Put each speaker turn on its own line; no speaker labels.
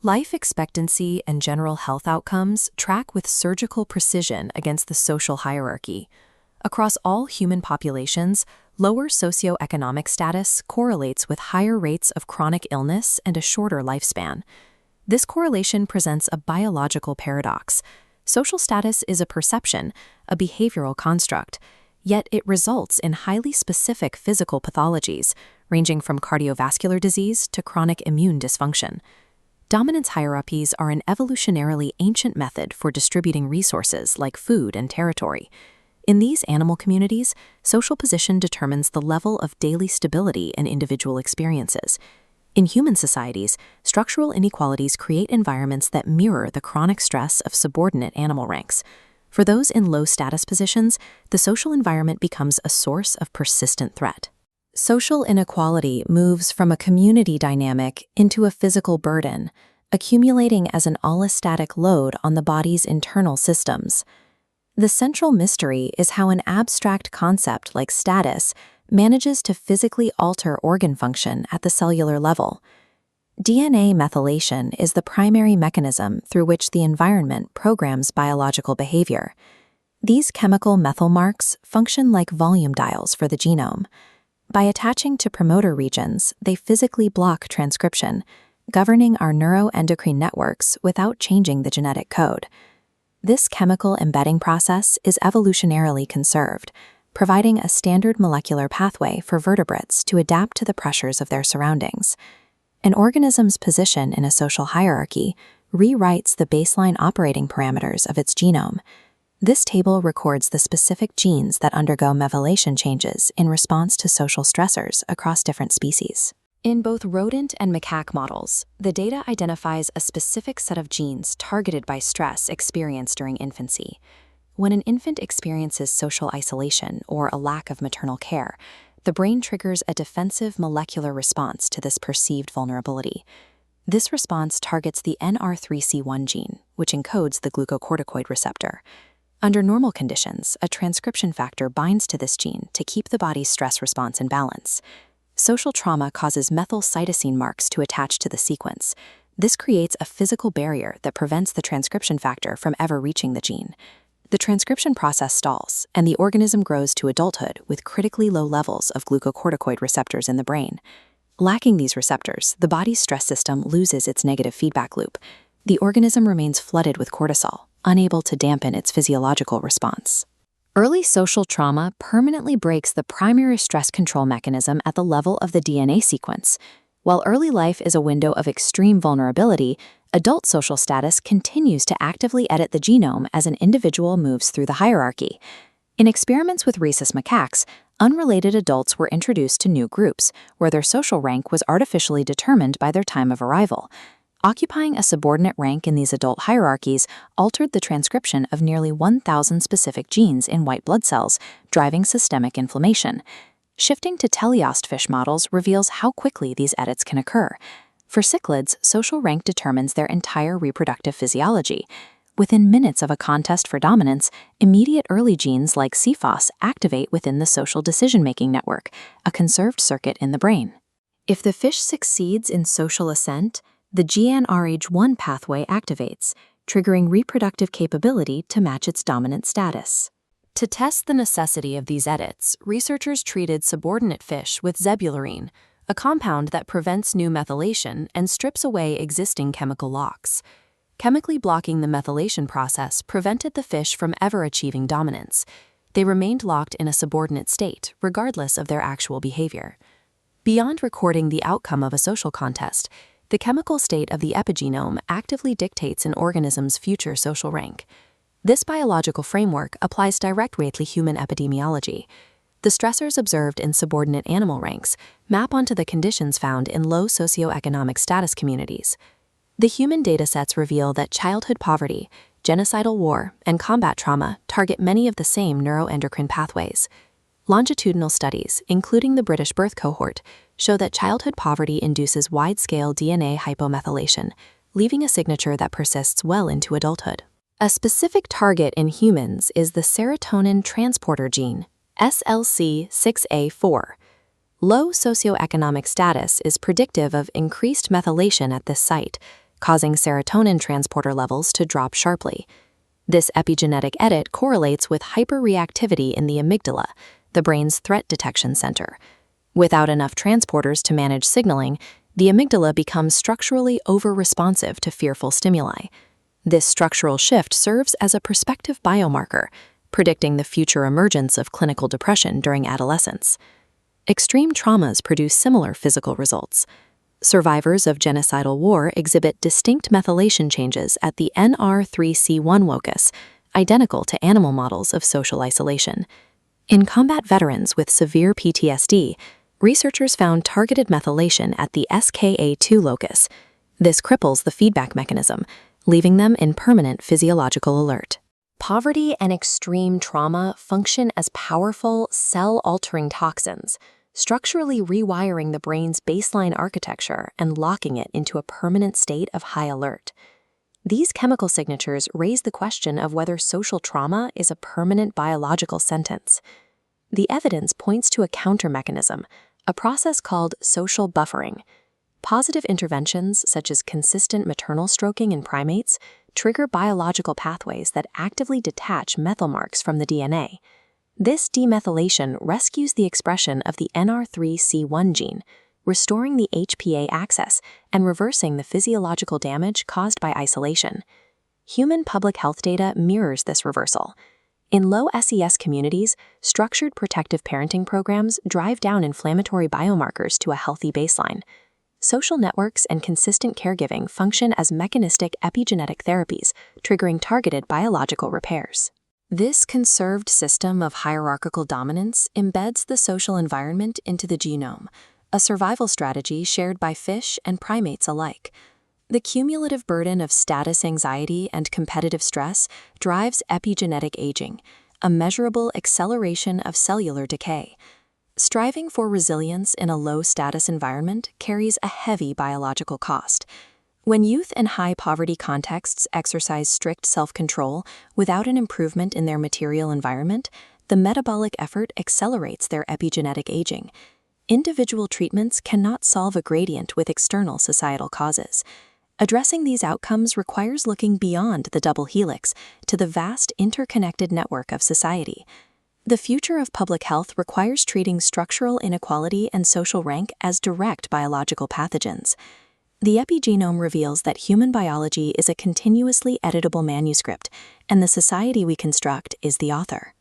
Life expectancy and general health outcomes track with surgical precision against the social hierarchy. Across all human populations, lower socioeconomic status correlates with higher rates of chronic illness and a shorter lifespan. This correlation presents a biological paradox. Social status is a perception, a behavioral construct, yet it results in highly specific physical pathologies, ranging from cardiovascular disease to chronic immune dysfunction. Dominance hierarchies are an evolutionarily ancient method for distributing resources like food and territory. In these animal communities, social position determines the level of daily stability and individual experiences. In human societies, structural inequalities create environments that mirror the chronic stress of subordinate animal ranks. For those in low-status positions, the social environment becomes a source of persistent threat. Social inequality moves from a community dynamic into a physical burden, accumulating as an allostatic load on the body's internal systems. The central mystery is how an abstract concept like status manages to physically alter organ function at the cellular level. DNA methylation is the primary mechanism through which the environment programs biological behavior. These chemical methyl marks function like volume dials for the genome. By attaching to promoter regions, they physically block transcription, governing our neuroendocrine networks without changing the genetic code. This chemical embedding process is evolutionarily conserved, providing a standard molecular pathway for vertebrates to adapt to the pressures of their surroundings. An organism's position in a social hierarchy rewrites the baseline operating parameters of its genome. This table records the specific genes that undergo methylation changes in response to social stressors across different species. In both rodent and macaque models, the data identifies a specific set of genes targeted by stress experienced during infancy. When an infant experiences social isolation or a lack of maternal care, the brain triggers a defensive molecular response to this perceived vulnerability. This response targets the NR3C1 gene, which encodes the glucocorticoid receptor. Under normal conditions, a transcription factor binds to this gene to keep the body's stress response in balance. Social trauma causes methylcytosine marks to attach to the sequence. This creates a physical barrier that prevents the transcription factor from ever reaching the gene. The transcription process stalls, and the organism grows to adulthood with critically low levels of glucocorticoid receptors in the brain. Lacking these receptors, the body's stress system loses its negative feedback loop. The organism remains flooded with cortisol, unable to dampen its physiological response. Early social trauma permanently breaks the primary stress control mechanism at the level of the DNA sequence. While early life is a window of extreme vulnerability, adult social status continues to actively edit the genome as an individual moves through the hierarchy. In experiments with rhesus macaques, unrelated adults were introduced to new groups, where their social rank was artificially determined by their time of arrival. Occupying a subordinate rank in these adult hierarchies altered the transcription of nearly 1,000 specific genes in white blood cells, driving systemic inflammation. Shifting to teleost fish models reveals how quickly these edits can occur. For cichlids, social rank determines their entire reproductive physiology. Within minutes of a contest for dominance, immediate early genes like CFOS activate within the social decision-making network, a conserved circuit in the brain. If the fish succeeds in social ascent, the GnRH1 pathway activates, triggering reproductive capability to match its dominant status. To test the necessity of these edits, researchers treated subordinate fish with zebularine, a compound that prevents new methylation and strips away existing chemical locks. Chemically blocking the methylation process prevented the fish from ever achieving dominance. They remained locked in a subordinate state, regardless of their actual behavior. Beyond recording the outcome of a social contest, the chemical state of the epigenome actively dictates an organism's future social rank. This biological framework applies directly to human epidemiology. The stressors observed in subordinate animal ranks map onto the conditions found in low socioeconomic status communities. The human datasets reveal that childhood poverty, genocidal war, and combat trauma target many of the same neuroendocrine pathways. Longitudinal studies, including the British birth cohort, show that childhood poverty induces wide-scale DNA hypomethylation, leaving a signature that persists well into adulthood. A specific target in humans is the serotonin transporter gene, SLC6A4. Low socioeconomic status is predictive of increased methylation at this site, causing serotonin transporter levels to drop sharply. This epigenetic edit correlates with hyperreactivity in the amygdala, the brain's threat detection center. Without enough transporters to manage signaling, the amygdala becomes structurally over-responsive to fearful stimuli. This structural shift serves as a prospective biomarker, predicting the future emergence of clinical depression during adolescence. Extreme traumas produce similar physical results. Survivors of genocidal war exhibit distinct methylation changes at the NR3C1 locus, identical to animal models of social isolation. In combat veterans with severe PTSD, researchers found targeted methylation at the SKA2 locus. This cripples the feedback mechanism, leaving them in permanent physiological alert. Poverty and extreme trauma function as powerful, cell-altering toxins, structurally rewiring the brain's baseline architecture and locking it into a permanent state of high alert. These chemical signatures raise the question of whether social trauma is a permanent biological sentence. The evidence points to a countermechanism, a process called social buffering. Positive interventions, such as consistent maternal stroking in primates, trigger biological pathways that actively detach methyl marks from the DNA. This demethylation rescues the expression of the NR3C1 gene, restoring the HPA axis and reversing the physiological damage caused by isolation. Human public health data mirrors this reversal. In low SES communities, structured protective parenting programs drive down inflammatory biomarkers to a healthy baseline. Social networks and consistent caregiving function as mechanistic epigenetic therapies, triggering targeted biological repairs. This conserved system of hierarchical dominance embeds the social environment into the genome, a survival strategy shared by fish and primates alike. The cumulative burden of status anxiety and competitive stress drives epigenetic aging, a measurable acceleration of cellular decay. Striving for resilience in a low-status environment carries a heavy biological cost. When youth in high-poverty contexts exercise strict self-control without an improvement in their material environment, the metabolic effort accelerates their epigenetic aging. Individual treatments cannot solve a gradient with external societal causes. Addressing these outcomes requires looking beyond the double helix to the vast interconnected network of society. The future of public health requires treating structural inequality and social rank as direct biological pathogens. The epigenome reveals that human biology is a continuously editable manuscript, and the society we construct is the author.